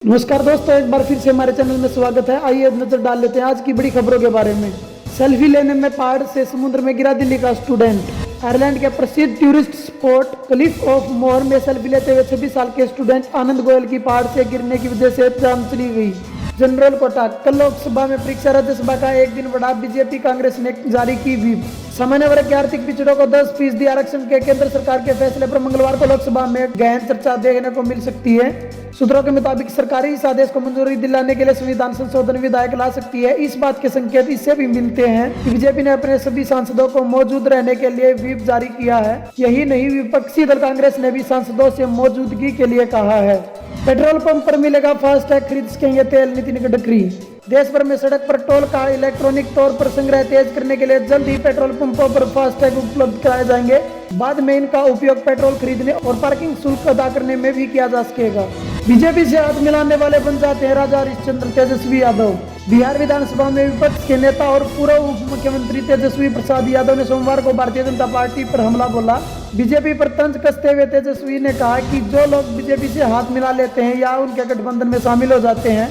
नमस्कार दोस्तों, एक बार फिर से हमारे चैनल में स्वागत है। आइए नजर डाल लेते हैं आज की बड़ी खबरों के बारे में। सेल्फी लेने में पहाड़ से समुद्र में गिरा दिल्ली का स्टूडेंट। आयरलैंड के प्रसिद्ध tourist spot Cliff of more में सेल्फी लेते हुए 26 साल के स्टूडेंट आनंद गोयल की पहाड़ से गिरने की वजह से जान चली गई। General quota. कल लोकसभा में परीक्षा राज्यसभा का एक दिन बढ़ा, बीजेपी कांग्रेस ने जारी की व्हिप। सामान्य वर्ग के आर्थिक पिछड़ों को 10% आरक्षण के केंद्र सरकार के फैसले पर मंगलवार को लोकसभा में गहन चर्चा देखने को मिल सकती है। सूत्रों के मुताबिक सरकारी इस आदेश को मंजूरी दिलाने के लिए संविधान संशोधन विधेयक ला सकती है। इस बात के संकेत इससे भी मिलते हैं कि बीजेपी ने अपने सभी सांसदों को मौजूद रहने के लिए व्हिप जारी किया है। यही नहीं, विपक्षी दल कांग्रेस ने भी सांसदों से मौजूदगी के लिए कहा है। पेट्रोल पंप पर मिलेगा फास्टैग, खरीद सकेंगे तेल, नितिन गडकरी। देश भर में सड़क पर टोल का इलेक्ट्रॉनिक तौर पर संग्रह तेज करने के लिए जल्द ही पेट्रोल पंपों पर फास्टैग उपलब्ध कराए जाएंगे। बाद में इनका उपयोग पेट्रोल खरीदने और पार्किंग शुल्क अदा करने में भी किया जा सकेगा। बीजेपी से हाथ मिलाने वाले बन जाते हैं राजा हरिश्चंद्र तेजस्वी यादव। बिहार विधानसभा में विपक्ष के नेता और पूर्व उप मुख्यमंत्री तेजस्वी प्रसाद यादव ने सोमवार को भारतीय जनता पार्टी पर हमला बोला। बीजेपी पर तंज कसते हुए तेजस्वी ने कहा कि जो लोग बीजेपी से हाथ मिला लेते हैं या उनके गठबंधन में शामिल हो जाते हैं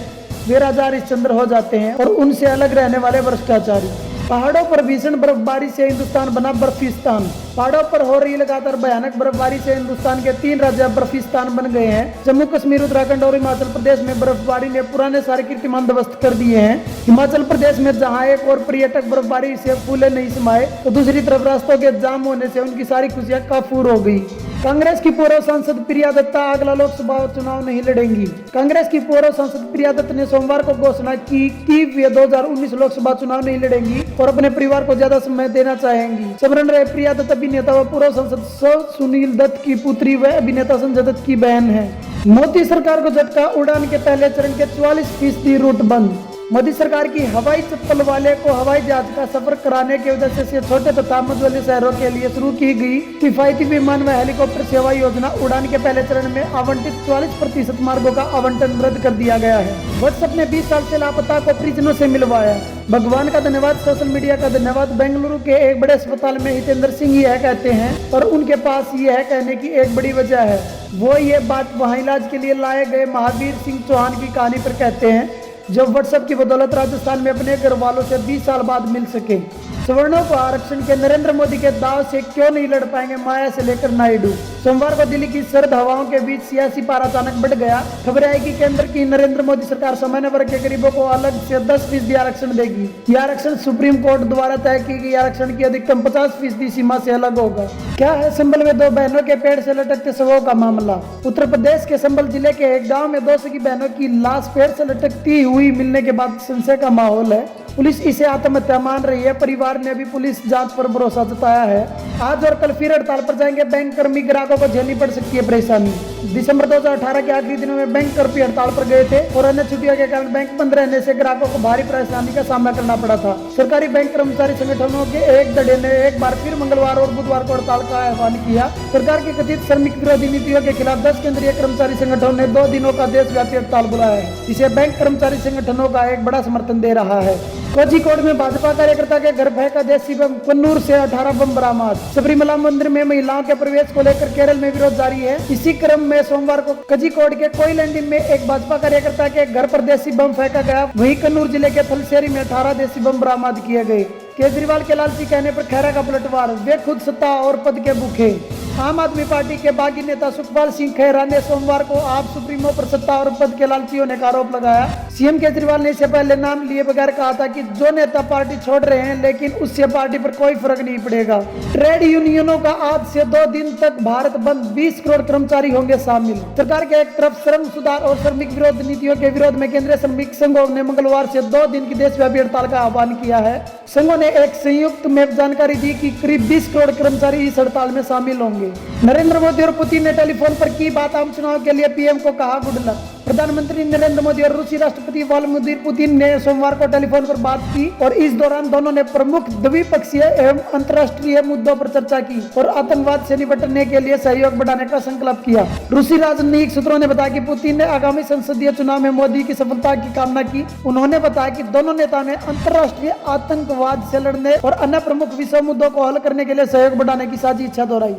वे राजा हरिश्चंद्र हो जाते हैं और उनसे अलग रहने वाले भ्रष्टाचारी। पहाड़ों पर भीषण बर्फबारी से हिंदुस्तान बना बर्फिस्तान। पहाड़ों पर हो रही लगातार भयानक बर्फबारी से हिंदुस्तान के 3 राज्य बर्फिस्तान बन गए हैं। जम्मू कश्मीर, उत्तराखंड और हिमाचल प्रदेश में बर्फबारी ने पुराने सारे कीर्तिमान ध्वस्त कर दिए हैं। हिमाचल प्रदेश में जहां एक और पर्यटक बर्फबारी से फूले नहीं समाये, तो दूसरी तरफ रास्तों के जाम होने से उनकी सारी खुशियां काफूर हो गई। कांग्रेस की पूर्व सांसद प्रिया दत्ता अगला लोकसभा चुनाव नहीं लड़ेंगी। कांग्रेस की पूर्व सांसद प्रिया दत्त ने सोमवार को घोषणा की कि वे 2019 लोकसभा चुनाव नहीं लड़ेंगी और अपने परिवार को ज्यादा समय देना चाहेंगी। स्मरण रहे, प्रिया दत्त अभिनेता व पूर्व सांसद सुनील दत्त की पुत्री व अभिनेता संजय दत्त की बहन है। मोदी सरकार को झटका, उड़ान के पहले चरण के 44% रूट बंद। मोदी सरकार की हवाई चप्पल वाले को हवाई जहाज का सफर कराने की वजह से छोटे तथा मध्यम शहरों के लिए शुरू की गई किफायती विमान व हेलीकॉप्टर सेवा योजना उड़ान के पहले चरण में आवंटित 44% मार्गों का आवंटन रद्द कर दिया गया है। व्हाट्सएप ने 20 साल से लापता को परिजनों से मिलवाया। भगवान का धन्यवाद, सोशल मीडिया का धन्यवाद। बेंगलुरु के एक बड़े अस्पताल में हितेंद्र सिंह यह कहते हैं और उनके पास यह कहने की एक बड़ी वजह है। वो ये बात वहाँ इलाज के लिए लाए गए महावीर सिंह चौहान की कहानी पर कहते हैं, जो व्हाट्सएप की बदौलत राजस्थान में अपने घर वालों से 20 साल बाद मिल सके। सवर्णों को आरक्षण के नरेंद्र मोदी के दाव से क्यों नहीं लड़ पाएंगे माया से लेकर नायडू। सोमवार को दिल्ली की सर्द हवाओं के बीच सियासी पारा अचानक बढ़ गया। खबर आई कि केंद्र की नरेंद्र मोदी सरकार सामान्य वर्ग के गरीबों को अलग से 10% आरक्षण देगी। यह आरक्षण सुप्रीम कोर्ट द्वारा तय की गई आरक्षण की अधिकतम 50% सीमा से अलग होगा। क्या है संभल में 2 बहनों के पेड़ से लटकते शवों का मामला। उत्तर प्रदेश के संभल जिले के एक गाँव में 2 सगी बहनों की लाश पेड़ से लटकती हुई मिलने के बाद संशय का माहौल है। पुलिस इसे आत्महत्या मान रही है। परिवार ने भी पुलिस जांच पर भरोसा जताया है। आज और कल फिर हड़ताल पर जाएंगे बैंक कर्मी। ग्राहकों को झेलनी पड़ सकती है परेशानी। दिसंबर 2018 के आखिरी दिनों में बैंक कर्मी हड़ताल पर गए थे और अन्य छुट्टियों के कारण बैंक बंद रहने से ग्राहकों को भारी परेशानी का सामना करना पड़ा था। सरकारी बैंक कर्मचारी संगठनों के एक धड़े ने एक बार फिर मंगलवार और बुधवार को हड़ताल का आह्वान किया। सरकार की कथित श्रमिक विरोधी नीतियों के खिलाफ 10 केंद्रीय कर्मचारी संगठनों ने 2 दिनों का देशव्यापी हड़ताल बुलाया है। इसे बैंक कर्मचारी संगठनों का एक बड़ा समर्थन दे रहा है। कोझिकोड में भाजपा कार्यकर्ता के घर फेंका देसी बम। कन्नूर से 18 बम बरामद। सबरीमला मंदिर में महिलाओं के प्रवेश को लेकर केरल में विरोध जारी है। इसी क्रम में सोमवार को कोझिकोड के कोयलंडी में एक भाजपा कार्यकर्ता के घर पर देसी बम फेंका गया। वहीं कन्नूर जिले के थलसेरी में 18 देसी बम बरामद किए गए। केजरीवाल के लालची कहने पर खैरा का पलटवार। वे खुद सत्ता और पद के भूखे। आम आदमी पार्टी के बागी नेता सुखपाल सिंह खैरा ने सोमवार को आप सुप्रीमो पर सत्ता और पद के लालची होने का आरोप लगाया। सीएम केजरीवाल ने इससे पहले नाम लिए बगैर कहा था कि जो नेता पार्टी छोड़ रहे हैं लेकिन उससे पार्टी पर कोई फर्क नहीं पड़ेगा। ट्रेड यूनियनों का आज से 2 दिन तक भारत बंद। 20 करोड़ कर्मचारी होंगे शामिल। सरकार के एक तरफ श्रम सुधार और श्रमिक विरोध नीतियों के विरोध में केंद्रीय श्रमिक संघों ने मंगलवार से 2 दिन की देशव्यापी हड़ताल का आह्वान किया है। संघों ने एक संयुक्त में जानकारी दी कि करीब 20 करोड़ कर्मचारी इस हड़ताल में शामिल होंगे। नरेंद्र मोदी और पुतिन ने टेलीफोन पर की बात। आम चुनाव के लिए पीएम को कहा गुड लक। प्रधानमंत्री नरेंद्र मोदी और रूसी राष्ट्रपति व्लादिमीर पुतिन ने सोमवार को टेलीफोन पर बात की और इस दौरान दोनों ने प्रमुख द्विपक्षीय एवं अंतर्राष्ट्रीय मुद्दों पर चर्चा की और आतंकवाद से निपटने के लिए सहयोग बढ़ाने का संकल्प किया। रूसी राजनीतिक सूत्रों ने बताया कि पुतिन ने आगामी संसदीय चुनाव में मोदी की सफलता की कामना की। उन्होंने बताया कि दोनों नेताओं ने अंतर्राष्ट्रीय आतंकवाद से लड़ने और अन्य प्रमुख विश्व मुद्दों को हल करने के लिए सहयोग बढ़ाने की साझी इच्छा दोहराई।